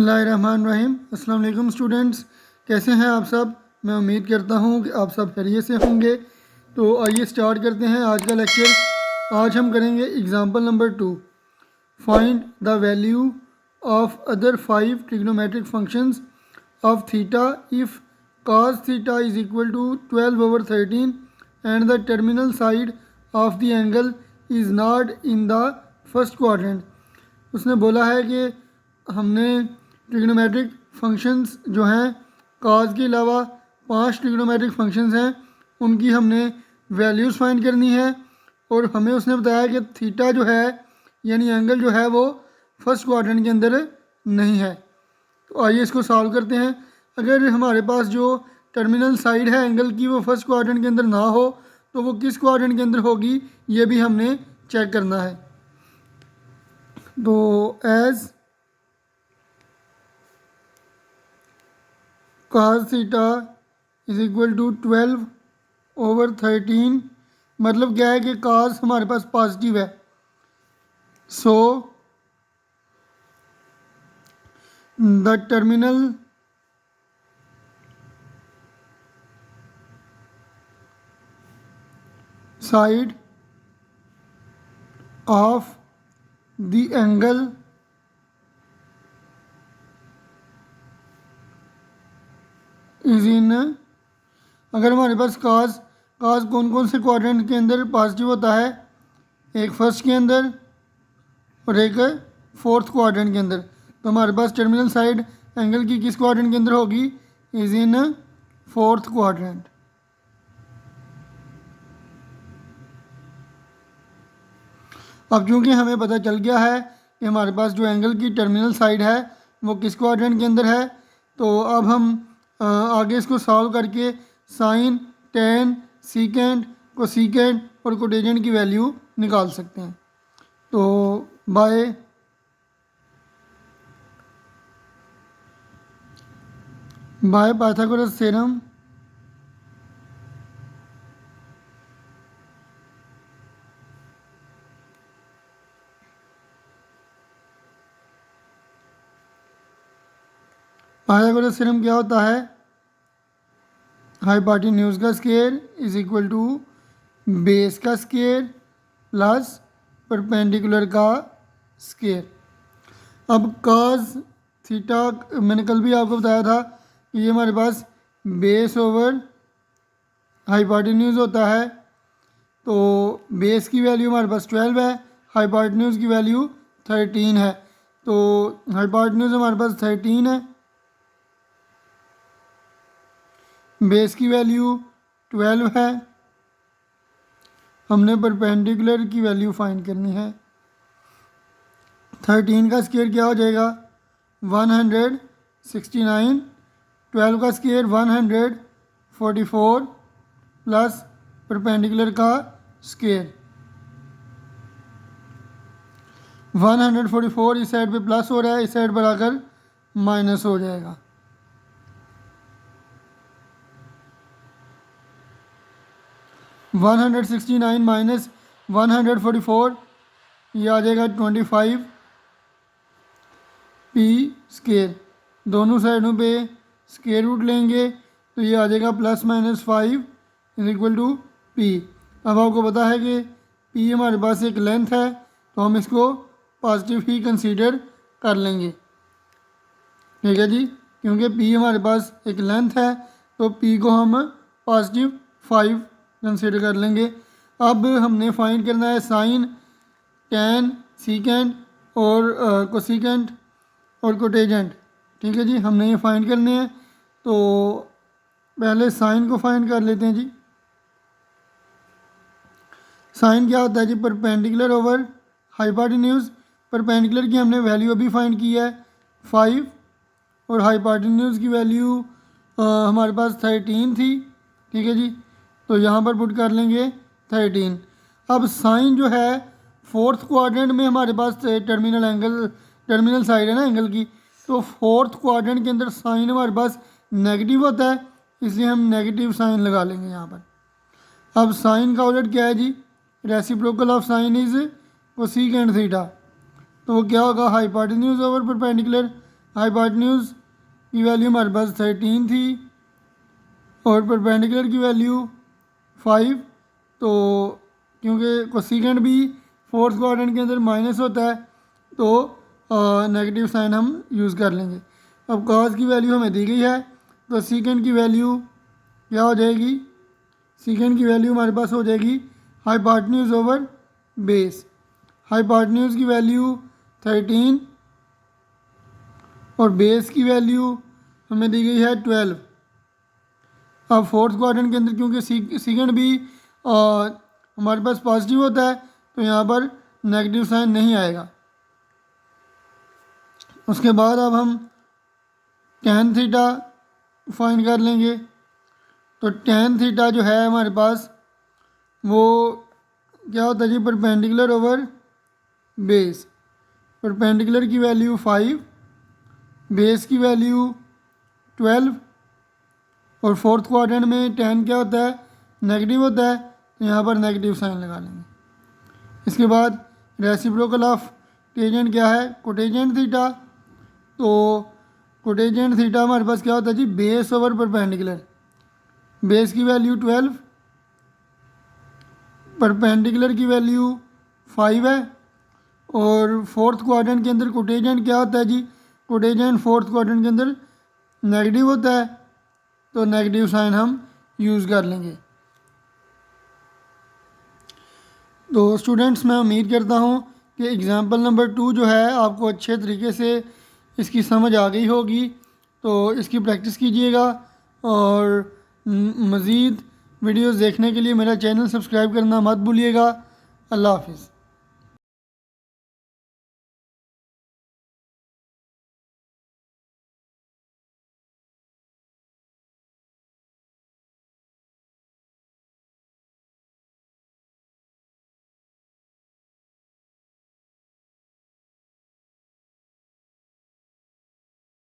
बिस्मिल्लाहिर्रहमानिर्रहीम। अस्सलाम वालेकुम स्टूडेंट्स, कैसे हैं आप सब। मैं उम्मीद करता हूं कि आप सब खैरियत से होंगे। तो आइए स्टार्ट करते हैं आज का लेक्चर। आज हम करेंगे example number 2, find the value of other 5 trigonometric functions of theta if cos theta is equal to 12/13 and the terminal side of the angle is not in the first quadrant. उसने बोला है कि हमने trigonometric functions जो हैं काज के अलावा 5 trigonometric functions हैं, उनकी हमने वैल्यूज़ फाइंड करनी है। और हमें उसने बताया कि थीटा जो है यानी एंगल जो है वो फर्स्ट क्वाड्रेंट के अंदर नहीं है। तो आइए इसको सॉल्व करते हैं। अगर हमारे पास जो टर्मिनल साइड है एंगल की वो फर्स्ट क्वाड्रेंट के अंदर ना हो तो वो किस क्वाड्रेंट के अंदर होगी ये भी हमने चेक करना है। तो as cos theta is equal to 12/13, मतलब क्या है कि cos हमारे पास पॉजिटिव है। So the terminal side of the angle is in, अगर हमारे पास काज कौन कौन से क्वाड्रेंट के अंदर पॉजिटिव होता है, एक फर्स्ट के अंदर और एक फोर्थ क्वाड्रेंट के अंदर। तो हमारे पास टर्मिनल साइड एंगल की किस क्वाड्रेंट के अंदर होगी, इज इन फोर्थ क्वाड्रेंट। अब चूंकि हमें पता चल गया है कि हमारे पास जो एंगल की टर्मिनल साइड है वो किस क्वाड्रेंट के अंदर है, तो अब हम आगे इसको सॉल्व करके साइन, टेन, सीकेंट, कोसीकेंट और कोटेजेंट की वैल्यू निकाल सकते हैं। तो by Pythagoras theorem Pythagoras theorem क्या होता है, हाइपोटेन्यूज का square is equal to base का स्क्वायर प्लस परपेंडिकुलर का स्क्वायर। अब cos थीटा मैंने कल भी आपको बताया था कि ये हमारे पास बेस ओवर हाइपोटेन्यूज होता है। तो बेस की वैल्यू हमारे पास 12 है, हाइपोटेन्यूज की वैल्यू 13 है। तो हाइपोटेन्यूज हमारे पास 13 है, बेस की वैल्यू 12 है, हमने परपेंडिकुलर की वैल्यू फाइंड करनी है। 13 का स्क्वायर क्या हो जाएगा 169, 12 का स्क्वायर 144 प्लस परपेंडिकुलर का स्क्वायर 144 इस साइड पे प्लस हो रहा है, इस साइड पर आकर माइनस हो जाएगा। -169 माइनस 144 ये आ जाएगा 25 पी स्क्वायर। दोनों साइडों पे स्क्वायर रूट लेंगे तो ये आ जाएगा +-5 इज इक्वल टू पी। अब आपको पता है कि पी हमारे पास एक लेंथ है तो हम इसको पॉजिटिव ही कंसीडर कर लेंगे, ठीक है जी। क्योंकि पी हमारे पास एक लेंथ है तो पी को हम +5 कंसीडर कर लेंगे। अब हमने फाइंड करना है साइन, टेन, सीकेंट और कोसीकेंट और कोटेजेंट, ठीक है जी। हमने ये फाइंड करने हैं तो पहले साइन को फाइंड कर लेते हैं जी। साइन क्या होता है जी, परपेंडिकुलर ओवर हाइपोटेन्यूज। परपेंडिकुलर की हमने वैल्यू अभी फाइंड की है 5 और हाइपोटेन्यूज की वैल्यू हमारे पास 13 थी, ठीक है जी। तो यहाँ पर पुट कर लेंगे 13। अब साइन जो है फोर्थ क्वाड्रेंट में हमारे पास टर्मिनल साइड है ना एंगल की, तो फोर्थ क्वाड्रेंट के अंदर साइन हमारे पास नेगेटिव होता है, इसलिए हम नेगेटिव साइन लगा लेंगे यहाँ पर। अब साइन का उलट क्या है जी, reciprocal of sine is cosecant theta. तो वो क्या होगा, हाइपोटेन्यूज ओवर परपेंडिकुलर। हाइपोटेन्यूज़ की वैल्यू हमारे पास 13 थी और परपेंडिकुलर की वैल्यू 5। तो क्योंकि कोसेकेंट भी फोर्थ क्वाड्रेंट के अंदर माइनस होता है तो नेगेटिव साइन हम यूज़ कर लेंगे। अब कॉस की वैल्यू हमें दी गई है तो सीकेंट की वैल्यू क्या हो जाएगी, सीकेंट की वैल्यू हमारे पास हो जाएगी हाइपोटेन्यूज़ ओवर बेस। हाइपोटेन्यूज़ की वैल्यू 13 और बेस की वैल्यू हमें दी गई है 12। अब फोर्थ क्वाड्रेंट के अंदर क्योंकि सीकेंट भी हमारे पास पॉजिटिव होता है तो यहाँ पर नेगेटिव साइन नहीं आएगा। उसके बाद अब हम tan थीटा फाइंड कर लेंगे। तो tan थीटा जो है हमारे पास वो क्या होता है जी, परपेंडिकुलर ओवर बेस। परपेंडिकुलर की वैल्यू 5, बेस की वैल्यू 12 और फोर्थ क्वाड्रेंट में tan क्या होता है, नेगेटिव होता है तो यहाँ पर नेगेटिव साइन लगा लेंगे। इसके बाद रेसिप्रोकल ऑफ टेजेंट क्या है, कोटेजेंट थीटा। तो कोटेजेंट थीटा हमारे पास क्या होता है जी, बेस ओवर परपेंडिकुलर। बेस की वैल्यू 12, परपेंडिकुलर की वैल्यू 5 है और फोर्थ क्वाड्रेंट के अंदर कोटेजेंट क्या होता है जी, कोटेजेंट फोर्थ क्वाड्रेंट के अंदर नेगेटिव होता है तो नेगेटिव साइन हम यूज़ कर लेंगे। तो स्टूडेंट्स मैं उम्मीद करता हूँ कि एग्ज़ाम्पल नंबर 2 जो है आपको अच्छे तरीके से इसकी समझ आ गई होगी। तो इसकी प्रैक्टिस कीजिएगा और मज़ीद वीडियोस देखने के लिए मेरा चैनल सब्सक्राइब करना मत भूलिएगा। अल्लाह हाफिज़।